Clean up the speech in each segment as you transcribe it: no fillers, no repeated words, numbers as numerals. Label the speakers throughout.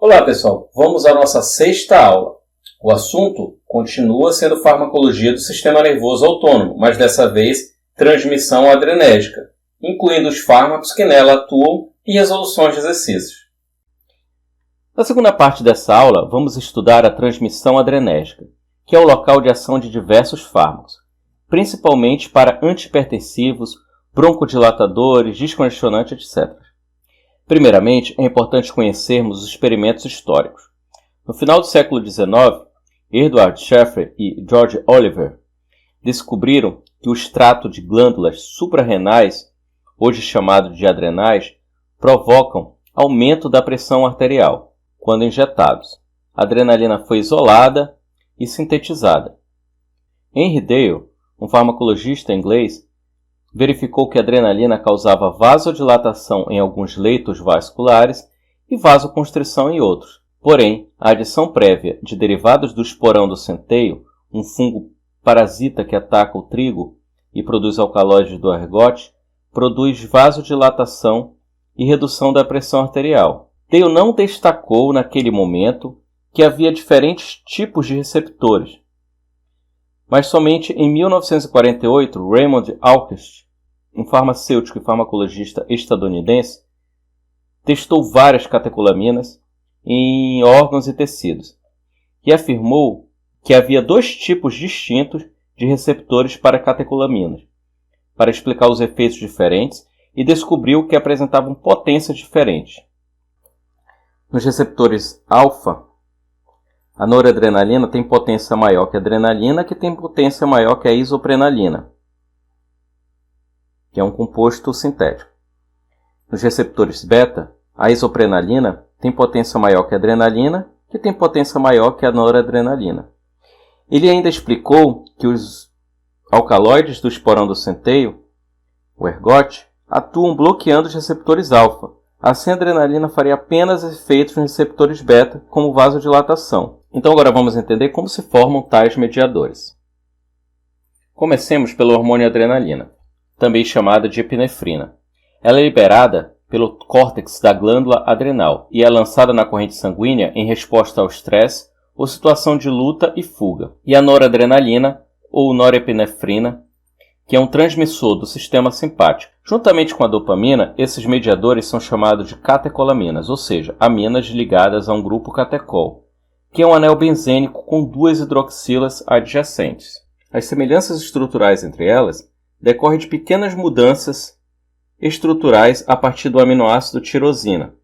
Speaker 1: Olá pessoal, vamos à nossa sexta aula. O assunto continua sendo farmacologia do sistema nervoso autônomo, mas dessa vez transmissão adrenérgica, incluindo os fármacos que nela atuam e resoluções de exercícios.
Speaker 2: Na segunda parte dessa aula, vamos estudar a transmissão adrenérgica, que é o local de ação de diversos fármacos, principalmente para antihipertensivos, broncodilatadores, descongestionantes, etc. Primeiramente, é importante conhecermos os experimentos históricos. No final do século XIX, Edward Scheffer e George Oliver descobriram que o extrato de glândulas suprarrenais, hoje chamado de adrenais, provocam aumento da pressão arterial quando injetados. A adrenalina foi isolada e sintetizada. Henry Dale, um farmacologista inglês, verificou que a adrenalina causava vasodilatação em alguns leitos vasculares e vasoconstrição em outros. Porém, a adição prévia de derivados do esporão do centeio, um fungo parasita que ataca o trigo e produz alcaloides do ergote, produz vasodilatação e redução da pressão arterial. Dale não destacou naquele momento que havia diferentes tipos de receptores, mas somente em 1948, Raymond Aukest, um farmacêutico e farmacologista estadunidense, testou várias catecolaminas em órgãos e tecidos e afirmou que havia dois tipos distintos de receptores para catecolaminas, para explicar os efeitos diferentes, e descobriu que apresentavam potências diferentes. Nos receptores alfa, a noradrenalina tem potência maior que a adrenalina, que tem potência maior que a isoprenalina, que é um composto sintético. Nos receptores beta, a isoprenalina tem potência maior que a adrenalina, que tem potência maior que a noradrenalina. Ele ainda explicou que os alcaloides do esporão do centeio, o ergote, atuam bloqueando os receptores alfa. Assim, a adrenalina faria apenas efeitos nos receptores beta, como vasodilatação. Então agora vamos entender como se formam tais mediadores. Comecemos pelo hormônio adrenalina, também chamada de epinefrina. Ela é liberada pelo córtex da glândula adrenal e é lançada na corrente sanguínea em resposta ao estresse ou situação de luta e fuga. E a noradrenalina, ou norepinefrina, que é um transmissor do sistema simpático. Juntamente com a dopamina, esses mediadores são chamados de catecolaminas, ou seja, aminas ligadas a um grupo catecol, que é um anel benzênico com duas hidroxilas adjacentes. As semelhanças estruturais entre elas decorrem de pequenas mudanças estruturais a partir do aminoácido tirosina,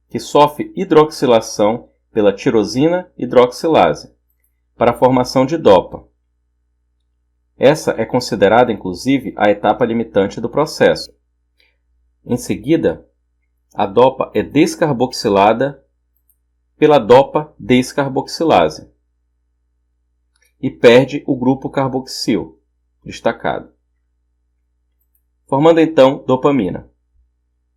Speaker 2: que sofre hidroxilação pela tirosina hidroxilase, para a formação de dopa. Essa é considerada, inclusive, a etapa limitante do processo. Em seguida, a dopa é descarboxilada pela dopa descarboxilase e perde o grupo carboxil destacado, formando então dopamina.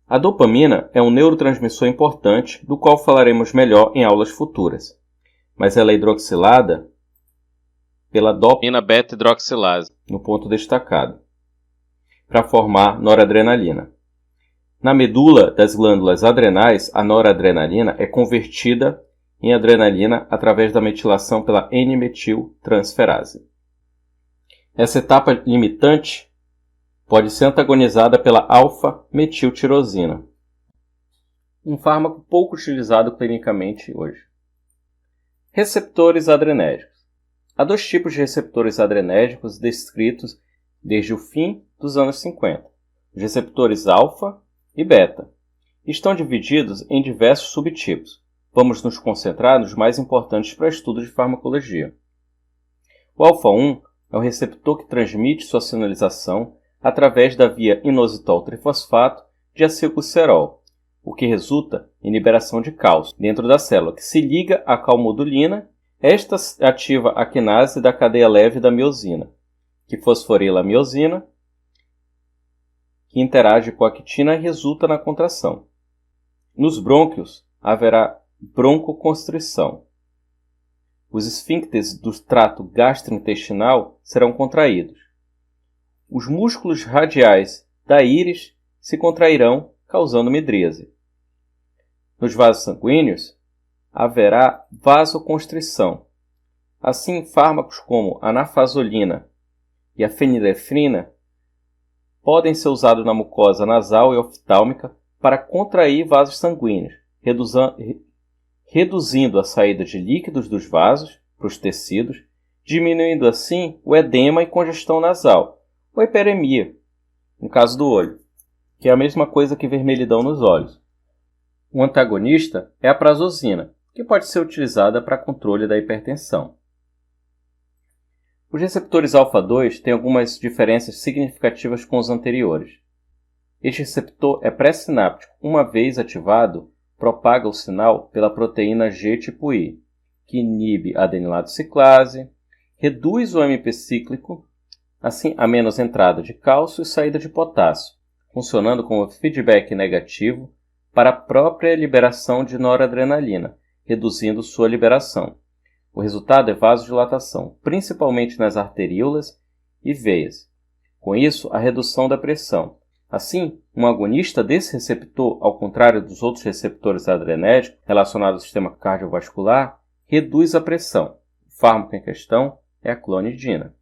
Speaker 2: A dopamina é um neurotransmissor importante, do qual falaremos melhor em aulas futuras, mas ela é hidroxilada pela dopamina beta-hidroxilase, no ponto destacado, para formar noradrenalina. Na medula das glândulas adrenais, a noradrenalina é convertida em adrenalina através da metilação pela N-metiltransferase. Essa etapa limitante pode ser antagonizada pela alfa-metiltirosina, um fármaco pouco utilizado clinicamente hoje. Receptores adrenérgicos. Há dois tipos de receptores adrenérgicos descritos desde o fim dos anos 50, os receptores alfa e beta. Estão divididos em diversos subtipos. Vamos nos concentrar nos mais importantes para estudo de farmacologia. O alfa-1 é o receptor que transmite sua sinalização através da via inositol-trifosfato de acetilcocerol, o que resulta em liberação de cálcio dentro da célula, que se liga à calmodulina. Esta ativa a quinase da cadeia leve da miosina, que fosforila a miosina, que interage com a quitina e resulta na contração. Nos brônquios haverá broncoconstrição. Os esfíncteres do trato gastrointestinal serão contraídos. Os músculos radiais da íris se contrairão, causando midríase. Nos vasos sanguíneos, haverá vasoconstrição. Assim, fármacos como a nafazolina e a fenilefrina podem ser usados na mucosa nasal e oftálmica para contrair vasos sanguíneos, reduzindo a saída de líquidos dos vasos para os tecidos, diminuindo assim o edema e congestão nasal, ou hiperemia, no caso do olho, que é a mesma coisa que vermelhidão nos olhos. Um antagonista é a prazosina, que pode ser utilizada para controle da hipertensão. Os receptores alfa-2 têm algumas diferenças significativas com os anteriores. Este receptor é pré-sináptico. Uma vez ativado, propaga o sinal pela proteína G tipo I, que inibe a adenilato ciclase, reduz o AMP cíclico, assim há menos entrada de cálcio e saída de potássio, funcionando como feedback negativo para a própria liberação de noradrenalina, reduzindo sua liberação. O resultado é vasodilatação, principalmente nas arteríolas e veias. Com isso, a redução da pressão. Assim, um agonista desse receptor, ao contrário dos outros receptores adrenérgicos relacionados ao sistema cardiovascular, reduz a pressão. O fármaco em questão é a clonidina.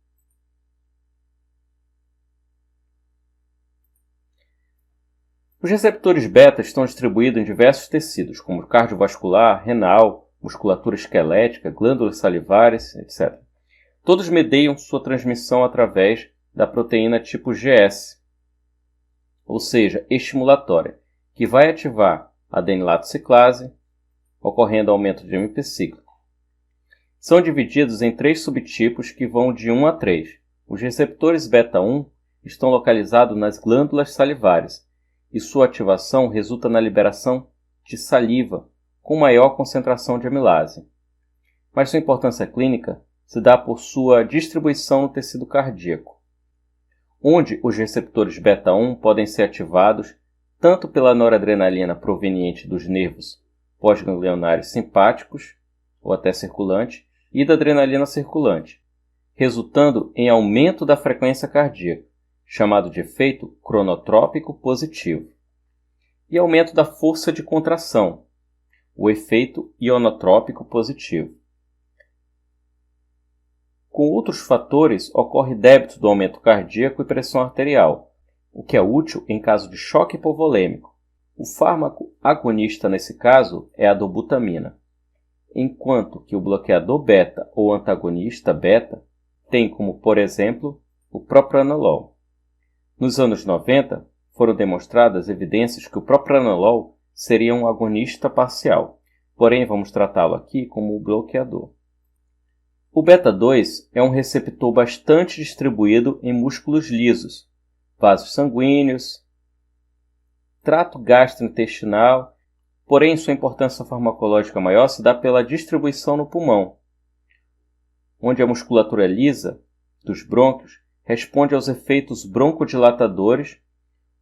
Speaker 2: Os receptores beta estão distribuídos em diversos tecidos, como cardiovascular, renal, musculatura esquelética, glândulas salivares, etc. Todos medeiam sua transmissão através da proteína tipo GS, ou seja, estimulatória, que vai ativar a adenilato ciclase, ocorrendo aumento de AMP cíclico. São divididos em 3 subtipos que vão de 1 a 3. Os receptores beta-1 estão localizados nas glândulas salivares, e sua ativação resulta na liberação de saliva com maior concentração de amilase. Mas sua importância clínica se dá por sua distribuição no tecido cardíaco, onde os receptores beta-1 podem ser ativados tanto pela noradrenalina proveniente dos nervos pós-ganglionares simpáticos, ou até circulante, e da adrenalina circulante, resultando em aumento da frequência cardíaca, chamado de efeito cronotrópico positivo, e aumento da força de contração, o efeito ionotrópico positivo. Com outros fatores, ocorre débito do aumento cardíaco e pressão arterial, o que é útil em caso de choque hipovolêmico. O fármaco agonista nesse caso é a dobutamina, enquanto que o bloqueador beta ou antagonista beta tem como, por exemplo, o propranolol. Nos anos 90, foram demonstradas evidências que o propranolol seria um agonista parcial, porém vamos tratá-lo aqui como bloqueador. O beta-2 é um receptor bastante distribuído em músculos lisos, vasos sanguíneos, trato gastrointestinal, porém sua importância farmacológica maior se dá pela distribuição no pulmão, onde a musculatura lisa dos brônquios responde aos efeitos broncodilatadores,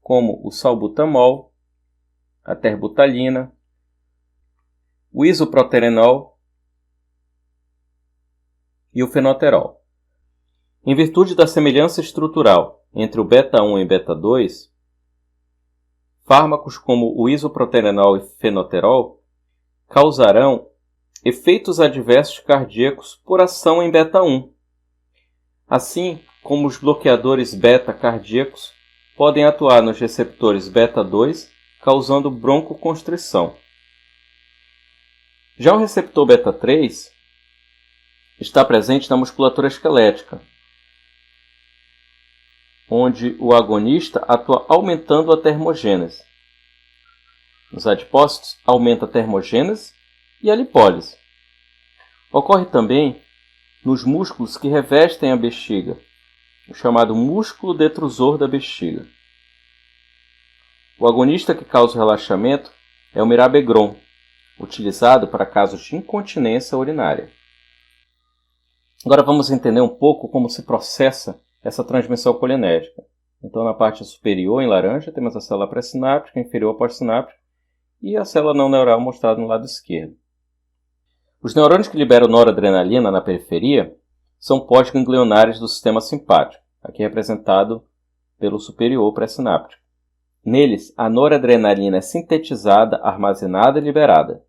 Speaker 2: como o salbutamol, a terbutalina, o isoproterenol e o fenoterol. Em virtude da semelhança estrutural entre o beta-1 e beta-2, fármacos como o isoproterenol e fenoterol causarão efeitos adversos cardíacos por ação em beta-1, assim como os bloqueadores beta cardíacos podem atuar nos receptores beta-2, causando broncoconstrição. Já o receptor beta-3 está presente na musculatura esquelética, onde o agonista atua aumentando a termogênese. Nos adipócitos, aumenta a termogênese e a lipólise. Ocorre também nos músculos que revestem a bexiga, o chamado músculo detrusor da bexiga. O agonista que causa o relaxamento é o mirabegron, utilizado para casos de incontinência urinária. Agora vamos entender um pouco como se processa essa transmissão colinérgica. Então, na parte superior, em laranja, temos a célula pré-sináptica, inferior pós-sináptica e a célula não neural mostrada no lado esquerdo. Os neurônios que liberam noradrenalina na periferia são pós-ganglionares do sistema simpático, aqui representado pelo superior pré-sináptico. Neles, a noradrenalina é sintetizada, armazenada e liberada.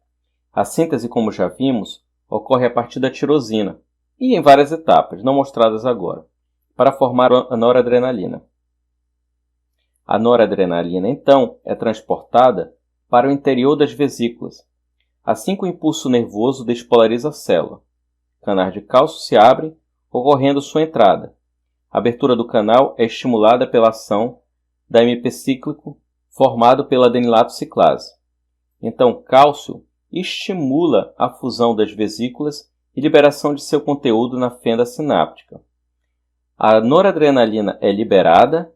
Speaker 2: A síntese, como já vimos, ocorre a partir da tirosina, e em várias etapas, não mostradas agora, para formar a noradrenalina. A noradrenalina, então, é transportada para o interior das vesículas, assim que o impulso nervoso despolariza a célula. Canais de cálcio se abrem, ocorrendo sua entrada. A abertura do canal é estimulada pela ação da AMP cíclico formado pela adenilato ciclase. Então, cálcio estimula a fusão das vesículas e liberação de seu conteúdo na fenda sináptica. A noradrenalina é liberada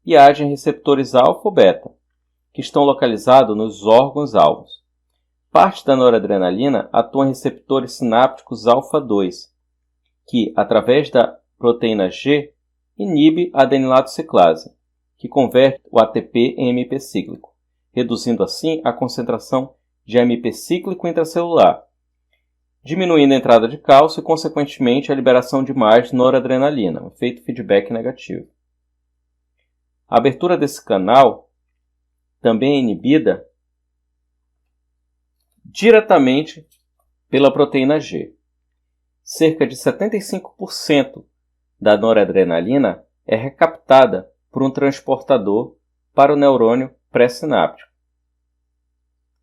Speaker 2: e age em receptores alfa ou beta, que estão localizados nos órgãos-alvos. Parte da noradrenalina atua em receptores sinápticos alfa-2, que, através da proteína G, inibe a adenilato ciclase, que converte o ATP em AMP cíclico, reduzindo assim a concentração de AMP cíclico intracelular, diminuindo a entrada de cálcio e, consequentemente, a liberação de mais noradrenalina, um efeito feedback negativo. A abertura desse canal também é inibida diretamente pela proteína G. Cerca de 75% da noradrenalina é recaptada por um transportador para o neurônio pré-sináptico,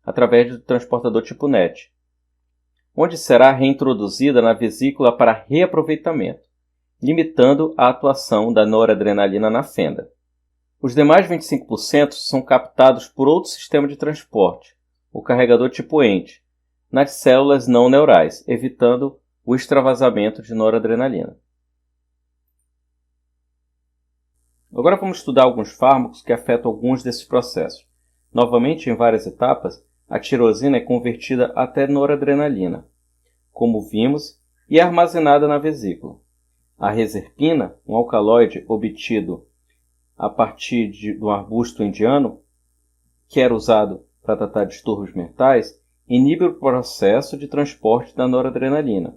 Speaker 2: através do transportador tipo NET, onde será reintroduzida na vesícula para reaproveitamento, limitando a atuação da noradrenalina na fenda. Os demais 25% são captados por outro sistema de transporte, o carregador tipo ENT, nas células não neurais, evitando o extravasamento de noradrenalina. Agora vamos estudar alguns fármacos que afetam alguns desses processos. Novamente, em várias etapas, a tirosina é convertida até noradrenalina, como vimos, e é armazenada na vesícula. A reserpina, um alcaloide obtido a partir do arbusto indiano, que era usado para tratar distúrbios mentais, inibe o processo de transporte da noradrenalina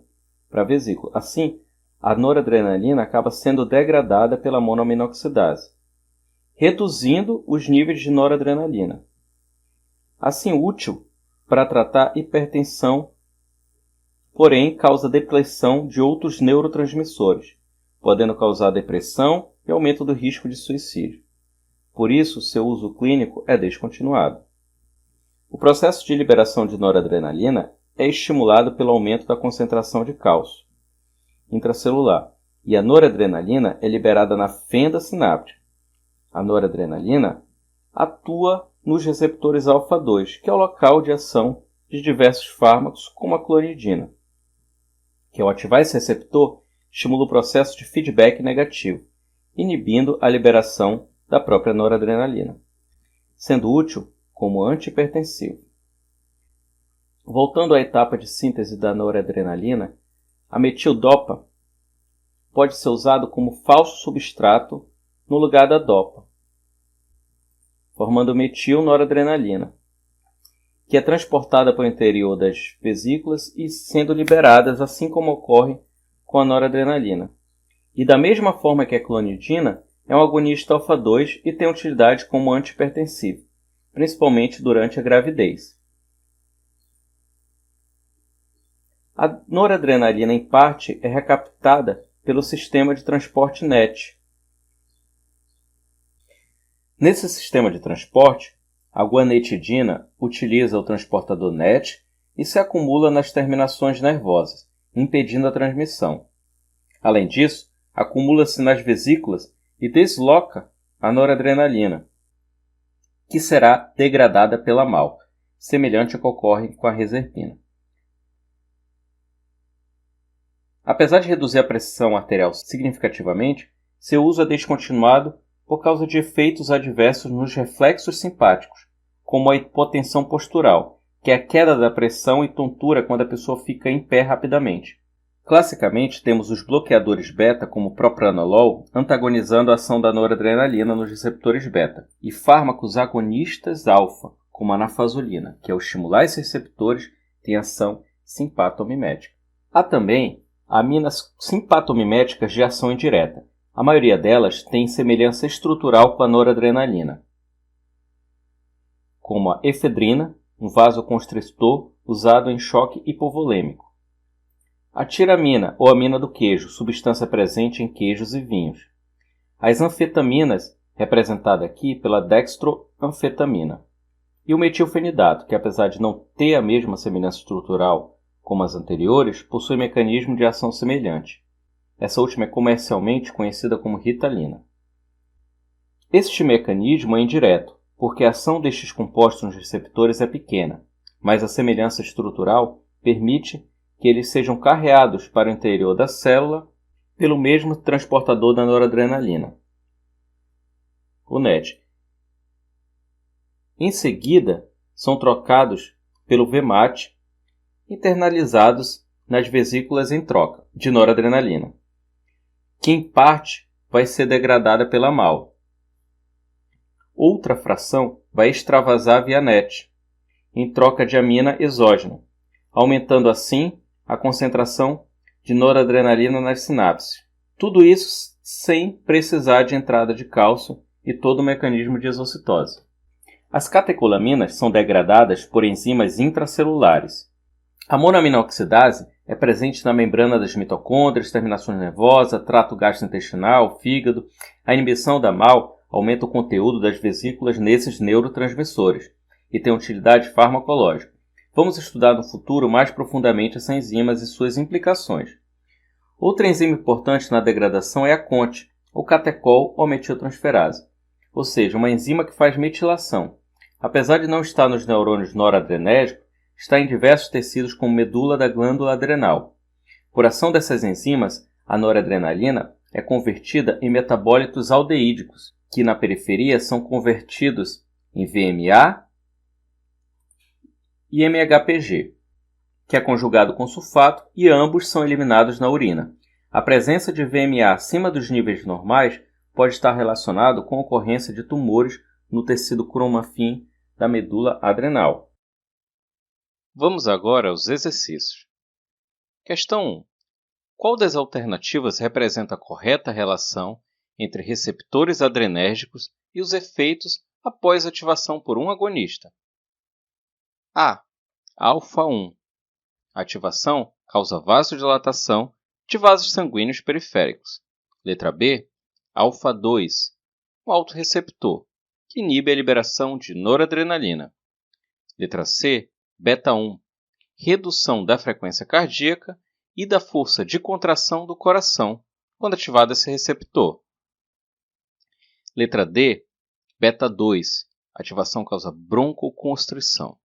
Speaker 2: para a vesícula. Assim, a noradrenalina acaba sendo degradada pela monoaminoxidase, reduzindo os níveis de noradrenalina. Assim, útil para tratar hipertensão, porém causa depressão de outros neurotransmissores, podendo causar depressão e aumento do risco de suicídio. Por isso, seu uso clínico é descontinuado. O processo de liberação de noradrenalina é estimulado pelo aumento da concentração de cálcio intracelular, e a noradrenalina é liberada na fenda sináptica. A noradrenalina atua nos receptores alfa-2, que é o local de ação de diversos fármacos, como a clonidina, que ao ativar esse receptor, estimula o processo de feedback negativo, inibindo a liberação da própria noradrenalina, sendo útil como antihipertensivo. Voltando à etapa de síntese da noradrenalina, a metildopa pode ser usado como falso substrato no lugar da dopa, formando metilnoradrenalina, que é transportada para o interior das vesículas e sendo liberadas, assim como ocorre com a noradrenalina. E da mesma forma que a clonidina, é um agonista alfa-2 e tem utilidade como antihipertensivo, principalmente durante a gravidez. A noradrenalina, em parte, é recaptada pelo sistema de transporte NET. Nesse sistema de transporte, a guanetidina utiliza o transportador NET e se acumula nas terminações nervosas, impedindo a transmissão. Além disso, acumula-se nas vesículas e desloca a noradrenalina, que será degradada pela MAO, semelhante ao que ocorre com a reserpina. Apesar de reduzir a pressão arterial significativamente, seu uso é descontinuado por causa de efeitos adversos nos reflexos simpáticos, como a hipotensão postural, que é a queda da pressão e tontura quando a pessoa fica em pé rapidamente. Classicamente, temos os bloqueadores beta, como o propranolol, antagonizando a ação da noradrenalina nos receptores beta, e fármacos agonistas alfa, como a nafazolina, que ao estimular esses receptores tem ação simpatomimética. Há também aminas simpatomiméticas de ação indireta. A maioria delas tem semelhança estrutural com a noradrenalina, como a efedrina, um vasoconstritor usado em choque hipovolêmico. A tiramina, ou amina do queijo, substância presente em queijos e vinhos. As anfetaminas, representada aqui pela dextroanfetamina. E o metilfenidato, que apesar de não ter a mesma semelhança estrutural como as anteriores, possui mecanismo de ação semelhante. Essa última é comercialmente conhecida como Ritalina. Este mecanismo é indireto, porque a ação destes compostos nos receptores é pequena, mas a semelhança estrutural permite que eles sejam carreados para o interior da célula pelo mesmo transportador da noradrenalina, o NED. Em seguida, são trocados pelo VMAT, internalizados nas vesículas em troca de noradrenalina, que em parte vai ser degradada pela MAO. Outra fração vai extravasar via NET, em troca de amina exógena, aumentando assim a concentração de noradrenalina nas sinapses. Tudo isso sem precisar de entrada de cálcio e todo o mecanismo de exocitose. As catecolaminas são degradadas por enzimas intracelulares. A monoaminoxidase é presente na membrana das mitocôndrias, terminações nervosas, trato gastrointestinal, fígado. A inibição da MAO aumenta o conteúdo das vesículas nesses neurotransmissores e tem utilidade farmacológica. Vamos estudar no futuro mais profundamente essas enzimas e suas implicações. Outra enzima importante na degradação é a CONT, ou catecol ou metiltransferase, ou seja, uma enzima que faz metilação. Apesar de não estar nos neurônios noradrenérgicos, está em diversos tecidos como medula da glândula adrenal. Por ação dessas enzimas, a noradrenalina é convertida em metabólitos aldeídicos, que na periferia são convertidos em VMA e MHPG, que é conjugado com sulfato, e ambos são eliminados na urina. A presença de VMA acima dos níveis normais pode estar relacionado com a ocorrência de tumores no tecido cromafim da medula adrenal. Vamos agora aos exercícios. Questão 1. Qual das alternativas representa a correta relação entre receptores adrenérgicos e os efeitos após ativação por um agonista? A. Alfa-1. A ativação causa vasodilatação de vasos sanguíneos periféricos. Letra B. Alfa-2. Um autorreceptor, que inibe a liberação de noradrenalina. Letra C. Beta-1. Redução da frequência cardíaca e da força de contração do coração quando ativado esse receptor. Letra D. Beta-2. Ativação causa broncoconstrição.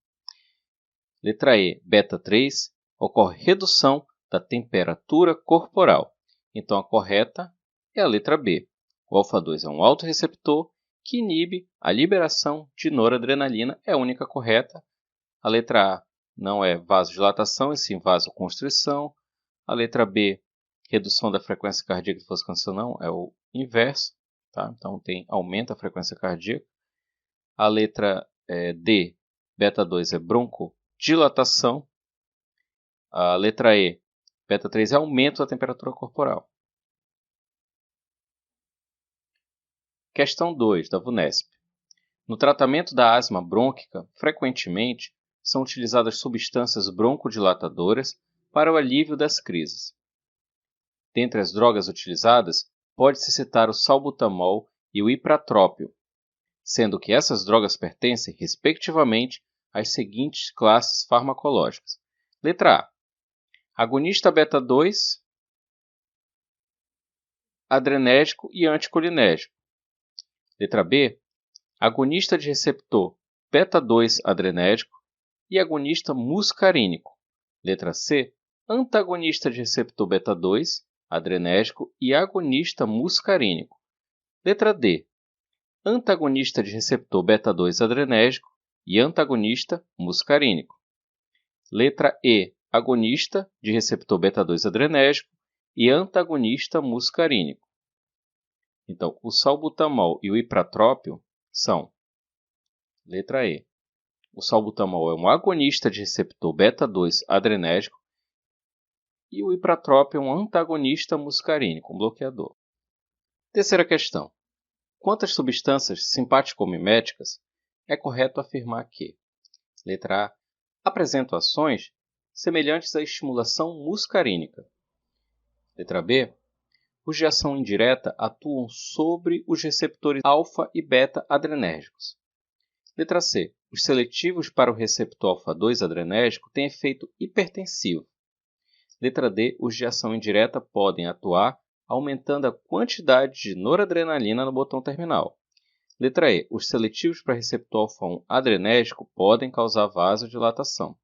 Speaker 2: Letra E. Beta-3. Ocorre redução da temperatura corporal. Então a correta é a letra B. O alfa-2 é um autorreceptor que inibe a liberação de noradrenalina. É a única correta. A letra A não é vasodilatação, e sim vasoconstrição. A letra B, redução da frequência cardíaca de força não, é o inverso. Tá? Então aumenta a frequência cardíaca. A letra D, beta-2 é broncodilatação. A letra E, beta-3 é aumento da temperatura corporal. Questão 2, da VUNESP. No tratamento da asma brônquica, frequentemente são utilizadas substâncias broncodilatadoras para o alívio das crises. Dentre as drogas utilizadas, pode-se citar o salbutamol e o ipratrópio, sendo que essas drogas pertencem, respectivamente, às seguintes classes farmacológicas. Letra A. Agonista beta-2, adrenérgico e anticolinérgico. Letra B. Agonista de receptor beta-2 adrenérgico e agonista muscarínico. Letra C. Antagonista de receptor beta-2 adrenérgico e agonista muscarínico. Letra D. Antagonista de receptor beta-2 adrenérgico e antagonista muscarínico. Letra E. Agonista de receptor beta-2 adrenérgico e antagonista muscarínico. Então, o salbutamol e o ipratrópio são: letra E. O salbutamol é um agonista de receptor beta-2 adrenérgico e o ipratrópio é um antagonista muscarínico, um bloqueador. Terceira questão. Quanto às substâncias simpaticomiméticas, é correto afirmar que: letra A. apresentam ações semelhantes à estimulação muscarínica. Letra B. Os de ação indireta atuam sobre os receptores alfa e beta adrenérgicos. Letra C. Os seletivos para o receptor alfa-2 adrenérgico têm efeito hipertensivo. Letra D. Os de ação indireta podem atuar aumentando a quantidade de noradrenalina no botão terminal. Letra E. Os seletivos para receptor alfa-1 adrenérgico podem causar vasodilatação.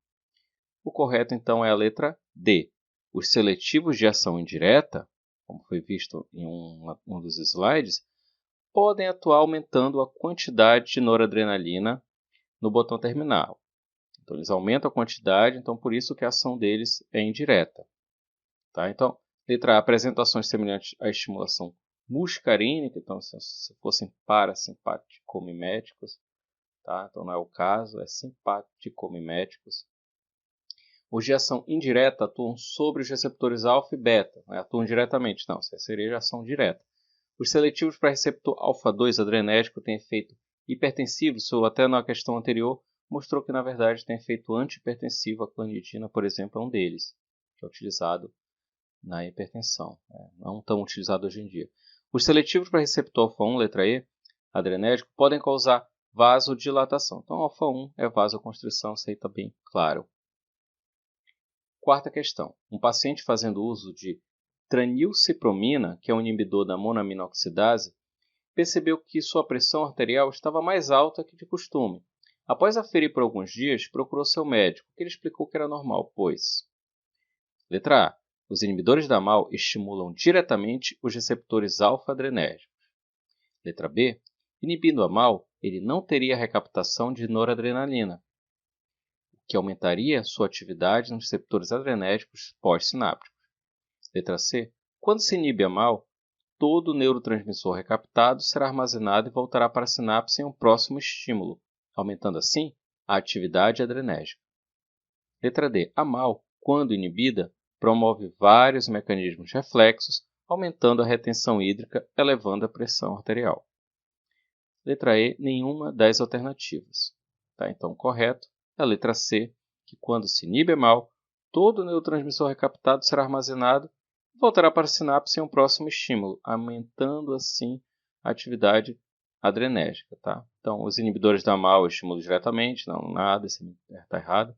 Speaker 2: O correto, então, é a letra D. Os seletivos de ação indireta, como foi visto em um dos slides, podem atuar aumentando a quantidade de noradrenalina no botão terminal. Então, eles aumentam a quantidade, então por isso que a ação deles é indireta. Tá? Então, letra A, apresentações semelhantes à estimulação muscarínica, então se fossem parasimpaticomiméticos, tá? Então não é o caso, é simpaticomiméticos. Os de ação indireta atuam sobre os receptores alfa e beta, né? Atuam diretamente, não, isso seria ação direta. Os seletivos para receptor alfa-2 adrenérgico têm efeito hipertensivo, isso até na questão anterior mostrou que na verdade tem efeito antihipertensivo, a clonidina, por exemplo, é um deles, que é utilizado na hipertensão, não tão utilizado hoje em dia. Os seletivos para receptor alfa-1, letra E, adrenérgico, podem causar vasodilatação. Então, alfa-1 é vasoconstrição, isso aí está bem claro. Quarta questão. Um paciente fazendo uso de tranilcipromina, que é um inibidor da monoaminoxidase, percebeu que sua pressão arterial estava mais alta que de costume. Após aferir por alguns dias, procurou seu médico, que lhe explicou que era normal, pois... Letra A. Os inibidores da MAO estimulam diretamente os receptores alfa-adrenérgicos. Letra B. Inibindo a MAO, ele não teria recaptação de noradrenalina, o que aumentaria sua atividade nos receptores adrenérgicos pós-sinápticos. Letra C. Quando se inibe a MAO, todo o neurotransmissor recaptado será armazenado e voltará para a sinapse em um próximo estímulo, aumentando assim a atividade adrenérgica. Letra D. A MAO, quando inibida, promove vários mecanismos reflexos, aumentando a retenção hídrica, elevando a pressão arterial. Letra E, nenhuma das alternativas. Tá? Então, o correto é a letra C, que quando se inibe a MAO, todo o neurotransmissor recaptado será armazenado e voltará para a sinapse em um próximo estímulo, aumentando assim a atividade adrenérgica. Tá? Então, os inibidores da MAO estimulam diretamente, não nada, isso está errado.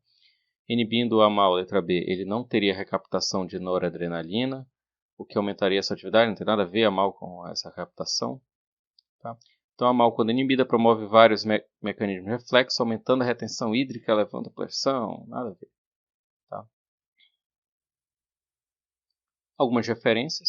Speaker 2: Inibindo a MAO, letra B, ele não teria recaptação de noradrenalina, o que aumentaria essa atividade, não tem nada a ver a MAO com essa recaptação. Tá? Então, a MAO, quando inibida, promove vários mecanismos reflexos, aumentando a retenção hídrica, elevando a pressão, nada a ver. Tá? Algumas referências.